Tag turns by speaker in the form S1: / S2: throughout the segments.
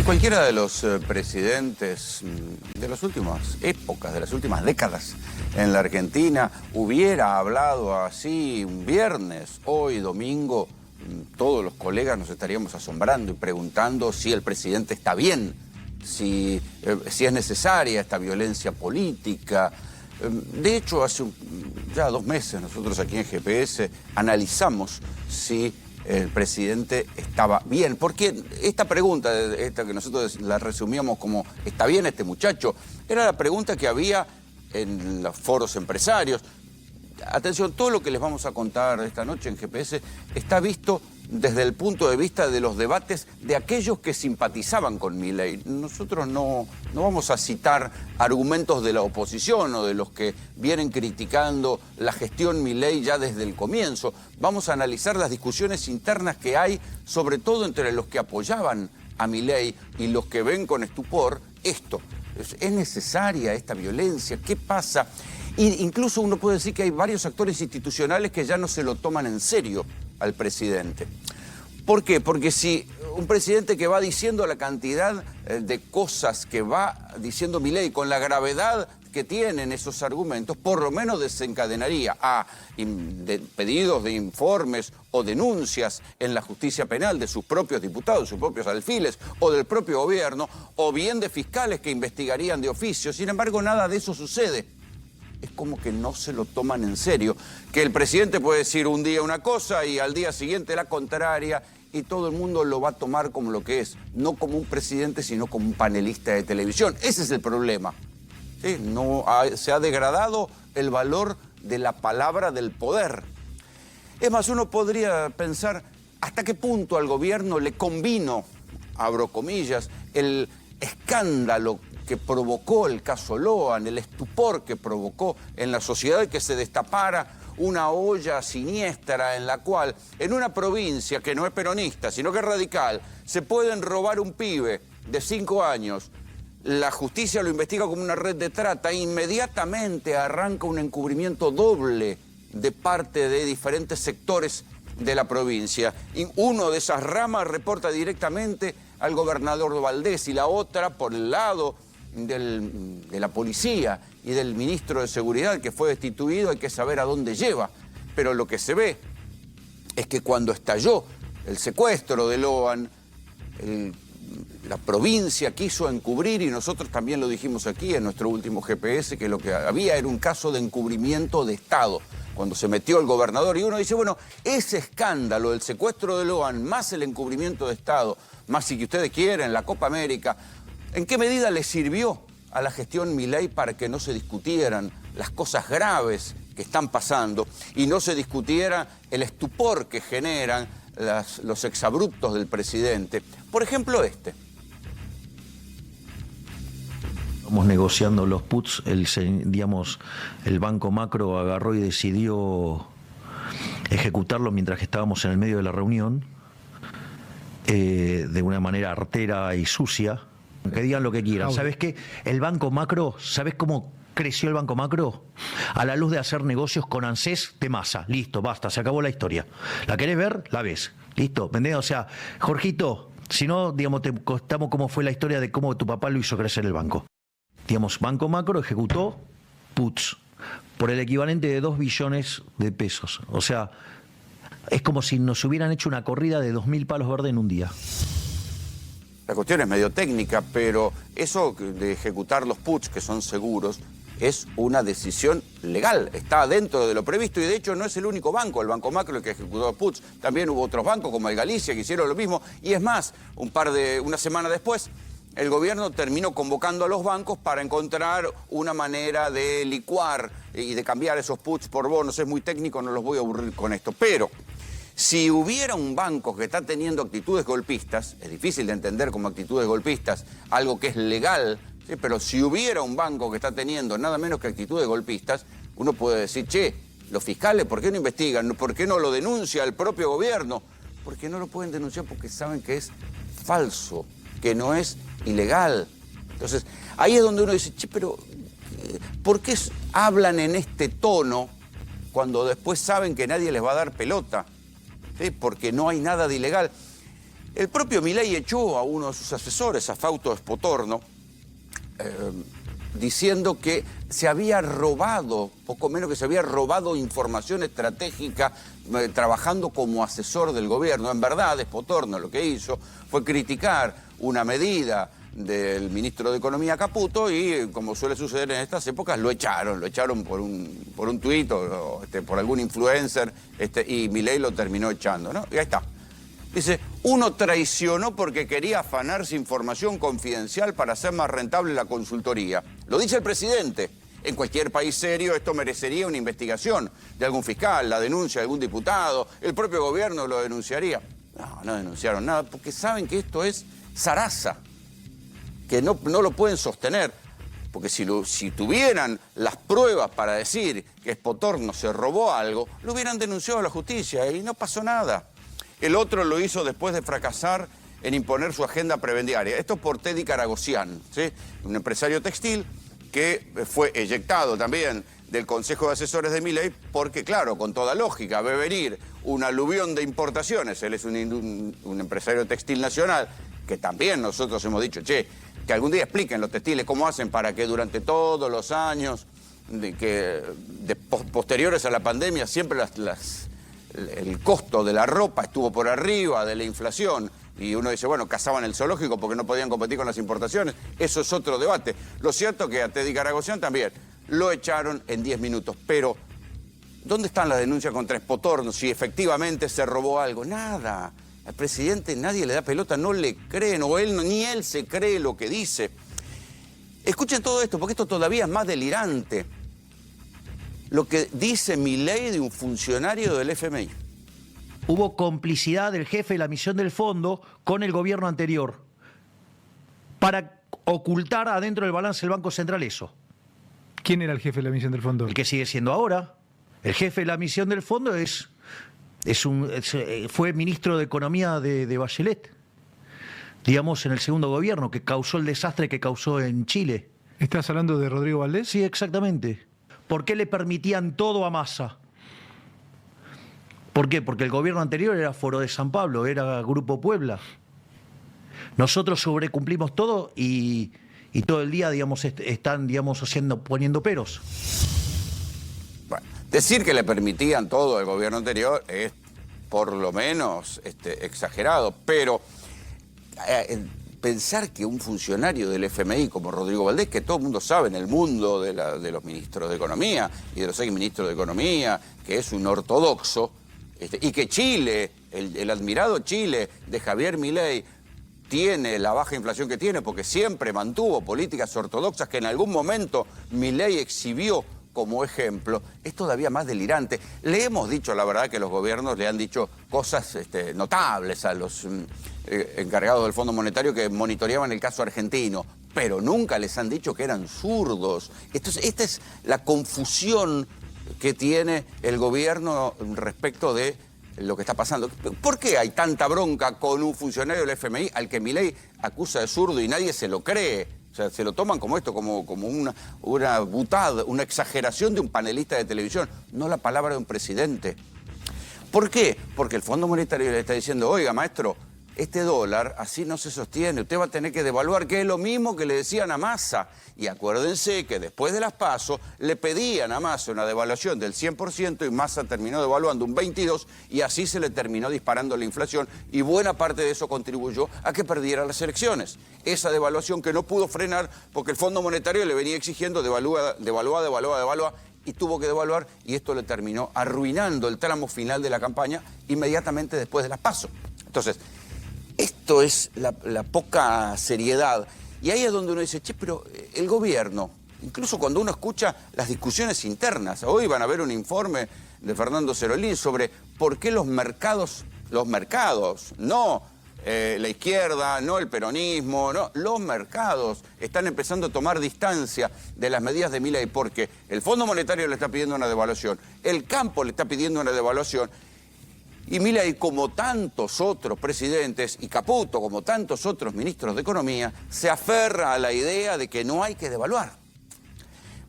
S1: Cualquiera de los presidentes de las últimas épocas, de las últimas décadas en la Argentina, hubiera hablado así un viernes, hoy domingo, todos los colegas nos estaríamos asombrando y preguntando si el presidente está bien, si es necesaria esta violencia política. De hecho, hace ya 2 meses nosotros aquí en GPS analizamos si el presidente estaba bien. Porque esta pregunta, esta que nosotros la resumíamos como ¿está bien este muchacho?, era la pregunta que había en los foros empresarios. Atención, todo lo que les vamos a contar esta noche en GPS está visto desde el punto de vista de los debates de aquellos que simpatizaban con Milei. Nosotros no vamos a citar argumentos de la oposición o de los que vienen criticando la gestión Milei ya desde el comienzo. Vamos a analizar las discusiones internas que hay, sobre todo entre los que apoyaban a Milei y los que ven con estupor esto. ¿Es necesaria esta violencia? ¿Qué pasa? Incluso uno puede decir que hay varios actores institucionales que ya no se lo toman en serio al presidente. ¿Por qué? Porque si un presidente que va diciendo la cantidad de cosas que va diciendo Milei con la gravedad que tienen esos argumentos, por lo menos desencadenaría a pedidos de informes o denuncias en la justicia penal de sus propios diputados, sus propios alfiles o del propio gobierno, o bien de fiscales que investigarían de oficio. Sin embargo, nada de eso sucede. Es como que no se lo toman en serio, que el presidente puede decir un día una cosa y al día siguiente la contraria, y todo el mundo lo va a tomar como lo que es, no como un presidente, sino como un panelista de televisión. Ese es el problema. ¿Sí? Se ha degradado el valor de la palabra del poder. Es más, uno podría pensar hasta qué punto al gobierno le convino, abro comillas, el escándalo que provocó el caso Lohan, el estupor que provocó en la sociedad que se destapara una olla siniestra en la cual, en una provincia que no es peronista, sino que es radical, se pueden robar un pibe de 5 años, la justicia lo investiga como una red de trata, e inmediatamente arranca un encubrimiento doble de parte de diferentes sectores de la provincia. Y uno de esas ramas reporta directamente al gobernador Valdés y la otra por el lado de la policía y del ministro de Seguridad que fue destituido. Hay que saber a dónde lleva. Pero lo que se ve es que cuando estalló el secuestro de Lohan, la provincia quiso encubrir, y nosotros también lo dijimos aquí en nuestro último GPS, que lo que había era un caso de encubrimiento de Estado. Cuando se metió el gobernador, y uno dice, bueno, ese escándalo, el secuestro de Lohan, más el encubrimiento de Estado, más si que ustedes quieren, la Copa América, ¿en qué medida le sirvió a la gestión Milei para que no se discutieran las cosas graves que están pasando y no se discutiera el estupor que generan los exabruptos del presidente? Por ejemplo,
S2: Estamos negociando los puts, el Banco Macro agarró y decidió ejecutarlo mientras que estábamos en el medio de la reunión, de una manera artera y sucia. Que digan lo que quieran. ¿Sabes qué? El Banco Macro, ¿sabes cómo creció el Banco Macro? A la luz de hacer negocios con ANSES de masa. Listo, basta, se acabó la historia. ¿La querés ver? La ves. Listo, ¿entendés? O sea, Jorgito, si no, digamos, te contamos cómo fue la historia de cómo tu papá lo hizo crecer el banco. Digamos, Banco Macro ejecutó puts por el equivalente de 2 billones de pesos. O sea, es como si nos hubieran hecho una corrida de 2.000 palos verdes en un día.
S1: La cuestión es medio técnica, pero eso de ejecutar los puts, que son seguros, es una decisión legal. Está dentro de lo previsto y de hecho no es el único banco, el Banco Macro, el que ejecutó puts. También hubo otros bancos como el Galicia que hicieron lo mismo. Y es más, una semana después, el gobierno terminó convocando a los bancos para encontrar una manera de licuar y de cambiar esos puts por bonos. Es muy técnico, no los voy a aburrir con esto. Pero si hubiera un banco que está teniendo actitudes golpistas, es difícil de entender como actitudes golpistas, algo que es legal, ¿sí? Pero si hubiera un banco que está teniendo nada menos que actitudes golpistas, uno puede decir, che, los fiscales, ¿por qué no investigan? ¿Por qué no lo denuncia el propio gobierno? Porque no lo pueden denunciar porque saben que es falso, que no es ilegal. Entonces, ahí es donde uno dice, che, pero ¿por qué hablan en este tono cuando después saben que nadie les va a dar pelota? ¿Sí? Porque no hay nada de ilegal. El propio Milei echó a uno de sus asesores, a Fausto Espotorno, diciendo que se había robado, poco menos que se había robado información estratégica trabajando como asesor del gobierno. En verdad, Espotorno lo que hizo fue criticar una medida del ministro de Economía Caputo y, como suele suceder en estas épocas, lo echaron por un tuit o por algún influencer, y Milei lo terminó echando, ¿no? Y ahí está. Dice, uno traicionó porque quería afanarse información confidencial para hacer más rentable la consultoría. Lo dice el presidente. En cualquier país serio esto merecería una investigación de algún fiscal, la denuncia de algún diputado, el propio gobierno lo denunciaría. No, no denunciaron nada porque saben que esto es zaraza, que no lo pueden sostener. Porque si tuvieran las pruebas para decir que Espotorno se robó algo, lo hubieran denunciado a la justicia y no pasó nada. El otro lo hizo después de fracasar en imponer su agenda prebendiaria. Esto por Teddy Caragosian, ¿sí? Un empresario textil que fue eyectado también del Consejo de Asesores de Milei porque, claro, con toda lógica, ve venir un aluvión de importaciones. Él es un empresario textil nacional que también nosotros hemos dicho, che, que algún día expliquen los textiles cómo hacen para que durante todos los años posteriores a la pandemia siempre el costo de la ropa estuvo por arriba de la inflación. Y uno dice, bueno, cazaban el zoológico porque no podían competir con las importaciones. Eso es otro debate. Lo cierto es que a Teddy Caragosian también lo echaron en 10 minutos. Pero, ¿dónde están las denuncias contra Espotorno si efectivamente se robó algo? Nada. Al presidente nadie le da pelota, no le creen, o ni él se cree lo que dice. Escuchen todo esto, porque esto todavía es más delirante. Lo que dice Milei de un funcionario del FMI.
S2: Hubo complicidad del jefe de la misión del fondo con el gobierno anterior para ocultar adentro del balance del Banco Central eso.
S3: ¿Quién era el jefe de la misión del fondo?
S2: El que sigue siendo ahora. El jefe de la misión del fondo fue ministro de Economía de Bachelet, digamos, en el segundo gobierno, que causó el desastre que causó en Chile.
S3: ¿Estás hablando de Rodrigo Valdés?
S2: Sí, exactamente. ¿Por qué le permitían todo a Massa? ¿Por qué? Porque el gobierno anterior era Foro de San Pablo, era Grupo Puebla. Nosotros sobrecumplimos todo y todo el día, digamos, están, digamos, poniendo peros.
S1: Bueno, decir que le permitían todo al gobierno anterior es por lo menos exagerado, pero pensar que un funcionario del FMI como Rodrigo Valdés, que todo el mundo sabe en el mundo de los ministros de Economía y de los exministros de Economía, que es un ortodoxo, y que Chile, el admirado Chile de Javier Milei, tiene la baja inflación que tiene porque siempre mantuvo políticas ortodoxas que en algún momento Milei exhibió como ejemplo, es todavía más delirante. Le hemos dicho, la verdad, que los gobiernos le han dicho cosas notables a los encargados del Fondo Monetario que monitoreaban el caso argentino, pero nunca les han dicho que eran zurdos. Entonces, esta es la confusión que tiene el gobierno respecto de lo que está pasando. ¿Por qué hay tanta bronca con un funcionario del FMI al que Milei acusa de zurdo y nadie se lo cree? O sea, se lo toman como esto, como una butada, una exageración de un panelista de televisión, no la palabra de un presidente. ¿Por qué? Porque el Fondo Monetario le está diciendo, oiga, maestro, este dólar así no se sostiene, usted va a tener que devaluar, que es lo mismo que le decían a Massa. Y acuérdense que después de las PASO le pedían a Massa una devaluación del 100% y Massa terminó devaluando un 22% y así se le terminó disparando la inflación y buena parte de eso contribuyó a que perdiera las elecciones. Esa devaluación que no pudo frenar porque el Fondo Monetario le venía exigiendo devalúa y tuvo que devaluar y esto le terminó arruinando el tramo final de la campaña inmediatamente después de las PASO. Entonces, esto es la poca seriedad. Y ahí es donde uno dice, che, pero el gobierno, incluso cuando uno escucha las discusiones internas, hoy van a ver un informe de Fernando Cerolín sobre por qué los mercados, no la izquierda, no el peronismo, no, los mercados están empezando a tomar distancia de las medidas de Milei porque el Fondo Monetario le está pidiendo una devaluación, el campo le está pidiendo una devaluación. Y Milei, como tantos otros presidentes, y Caputo, como tantos otros ministros de Economía, se aferra a la idea de que no hay que devaluar.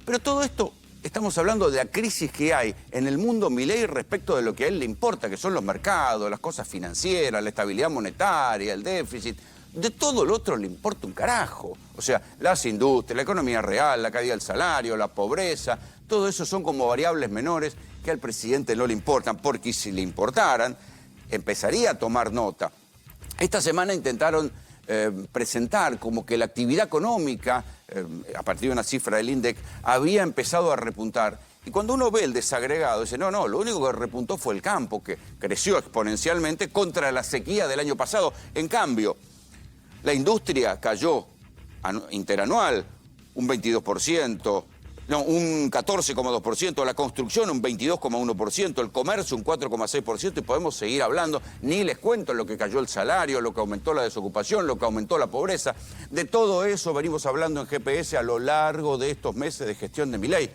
S1: Pero todo esto estamos hablando de la crisis que hay en el mundo Milei respecto de lo que a él le importa, que son los mercados, las cosas financieras, la estabilidad monetaria, el déficit. De todo lo otro le importa un carajo. O sea, las industrias, la economía real, la caída del salario, la pobreza, todo eso son como variables menores que al presidente no le importan, porque si le importaran, empezaría a tomar nota. Esta semana intentaron presentar como que la actividad económica, a partir de una cifra del INDEC, había empezado a repuntar. Y cuando uno ve el desagregado, dice, no, lo único que repuntó fue el campo, que creció exponencialmente contra la sequía del año pasado. En cambio, la industria cayó interanual un 22%, no, un 14,2%, la construcción un 22,1%, el comercio un 4,6%, y podemos seguir hablando. Ni les cuento lo que cayó el salario, lo que aumentó la desocupación, lo que aumentó la pobreza. De todo eso venimos hablando en GPS a lo largo de estos meses de gestión de Milei.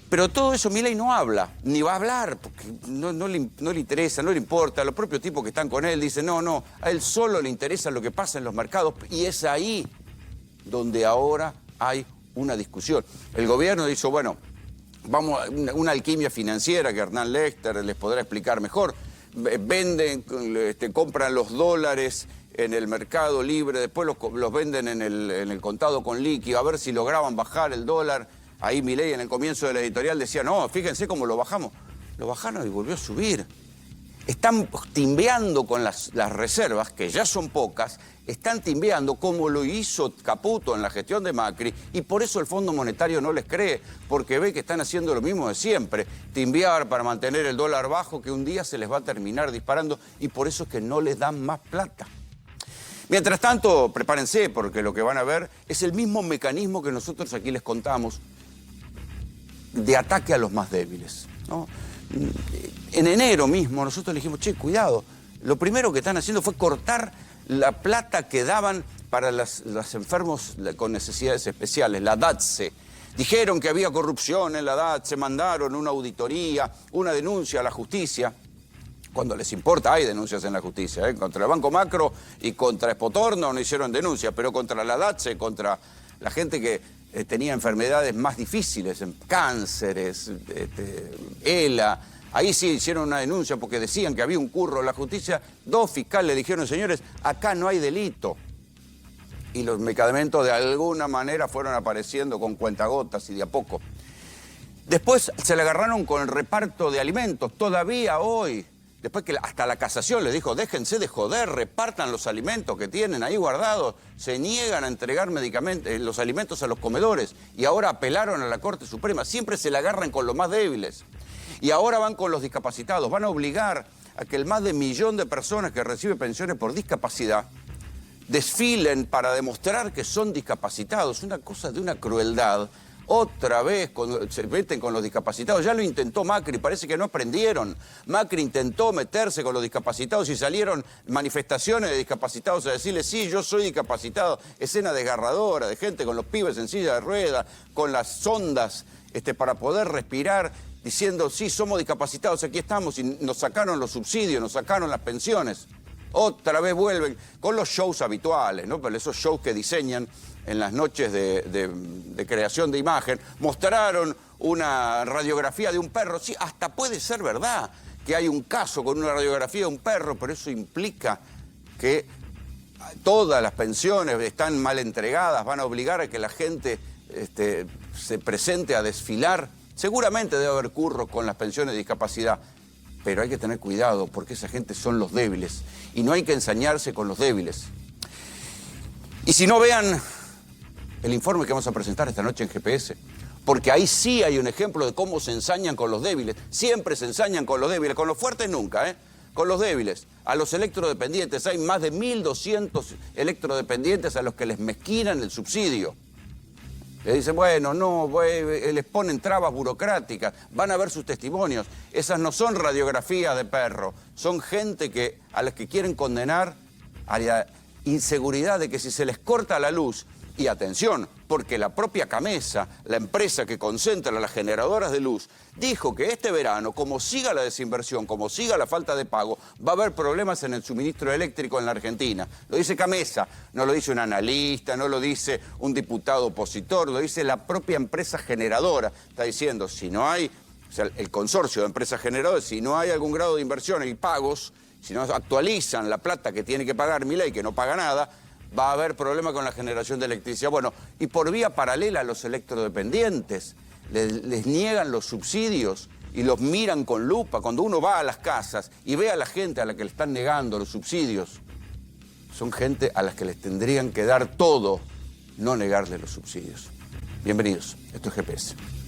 S1: Pero todo eso Milei no habla, ni va a hablar, porque no le interesa, no le importa. Los propios tipos que están con él dicen, no, a él solo le interesa lo que pasa en los mercados, y es ahí donde ahora hay una discusión. El gobierno dijo, bueno, vamos a una alquimia financiera que Hernán Lester les podrá explicar mejor. Venden, compran los dólares en el mercado libre, después los venden en el contado con líquido, a ver si lograban bajar el dólar. Ahí Milei en el comienzo de la editorial decía, no, fíjense cómo lo bajamos. Lo bajaron y volvió a subir. Están timbeando con las reservas, que ya son pocas, están timbeando como lo hizo Caputo en la gestión de Macri, y por eso el Fondo Monetario no les cree, porque ve que están haciendo lo mismo de siempre, timbear para mantener el dólar bajo, que un día se les va a terminar disparando, y por eso es que no les dan más plata. Mientras tanto, prepárense, porque lo que van a ver es el mismo mecanismo que nosotros aquí les contamos de ataque a los más débiles, ¿no? En enero mismo nosotros le dijimos, che, cuidado, lo primero que están haciendo fue cortar la plata que daban para los enfermos con necesidades especiales, la DATSE. Dijeron que había corrupción en la DATSE, mandaron una auditoría, una denuncia a la justicia. Cuando les importa, hay denuncias en la justicia, ¿eh? Contra el Banco Macro y contra Espotorno no hicieron denuncias, pero contra la DATSE, contra la gente que tenía enfermedades más difíciles, cánceres, ELA. Ahí sí hicieron una denuncia porque decían que había un curro en la justicia. Dos fiscales le dijeron, señores, acá no hay delito. Y los medicamentos de alguna manera fueron apareciendo con cuentagotas y de a poco. Después se le agarraron con el reparto de alimentos. Todavía hoy, después que hasta la casación les dijo, déjense de joder, repartan los alimentos que tienen ahí guardados. Se niegan a entregar los alimentos a los comedores. Y ahora apelaron a la Corte Suprema. Siempre se le agarran con los más débiles. Y ahora van con los discapacitados. Van a obligar a que el más de 1 millón de personas que reciben pensiones por discapacidad desfilen para demostrar que son discapacitados. Una cosa de una crueldad. Otra vez se meten con los discapacitados. Ya lo intentó Macri, parece que no aprendieron. Macri intentó meterse con los discapacitados y salieron manifestaciones de discapacitados a decirles, sí, yo soy discapacitado. Escena desgarradora de gente con los pibes en silla de ruedas, con las sondas para poder respirar, diciendo, sí, somos discapacitados, aquí estamos, y nos sacaron los subsidios, nos sacaron las pensiones. Otra vez vuelven con los shows habituales, ¿no? Pero esos shows que diseñan en las noches de creación de imagen. Mostraron una radiografía de un perro. Sí, hasta puede ser verdad que hay un caso con una radiografía de un perro, pero eso implica que todas las pensiones están mal entregadas, van a obligar a que la gente se presente a desfilar. Seguramente debe haber curros con las pensiones de discapacidad, pero hay que tener cuidado porque esa gente son los débiles y no hay que ensañarse con los débiles. Y si no, vean el informe que vamos a presentar esta noche en GPS, porque ahí sí hay un ejemplo de cómo se ensañan con los débiles. Siempre se ensañan con los débiles, con los fuertes nunca, ¿eh? Con los débiles. A los electrodependientes, hay más de 1.200 electrodependientes a los que les mezquinan el subsidio. Le dicen, bueno, no, les ponen trabas burocráticas, van a ver sus testimonios. Esas no son radiografías de perro, son gente a las que quieren condenar a la inseguridad de que si se les corta la luz, Y atención, porque la propia Camesa, la empresa que concentra las generadoras de luz, dijo que este verano, como siga la desinversión, como siga la falta de pago, va a haber problemas en el suministro eléctrico en la Argentina. Lo dice Camesa, no lo dice un analista, no lo dice un diputado opositor, lo dice la propia empresa generadora. Está diciendo, si no hay, o sea, el consorcio de empresas generadoras, si no hay algún grado de inversión y pagos, si no actualizan la plata que tiene que pagar Milei, que no paga nada, va a haber problema con la generación de electricidad. Bueno, y por vía paralela a los electrodependientes, les niegan los subsidios y los miran con lupa. Cuando uno va a las casas y ve a la gente a la que le están negando los subsidios, son gente a las que les tendrían que dar todo, no negarle los subsidios. Bienvenidos, esto es GPS.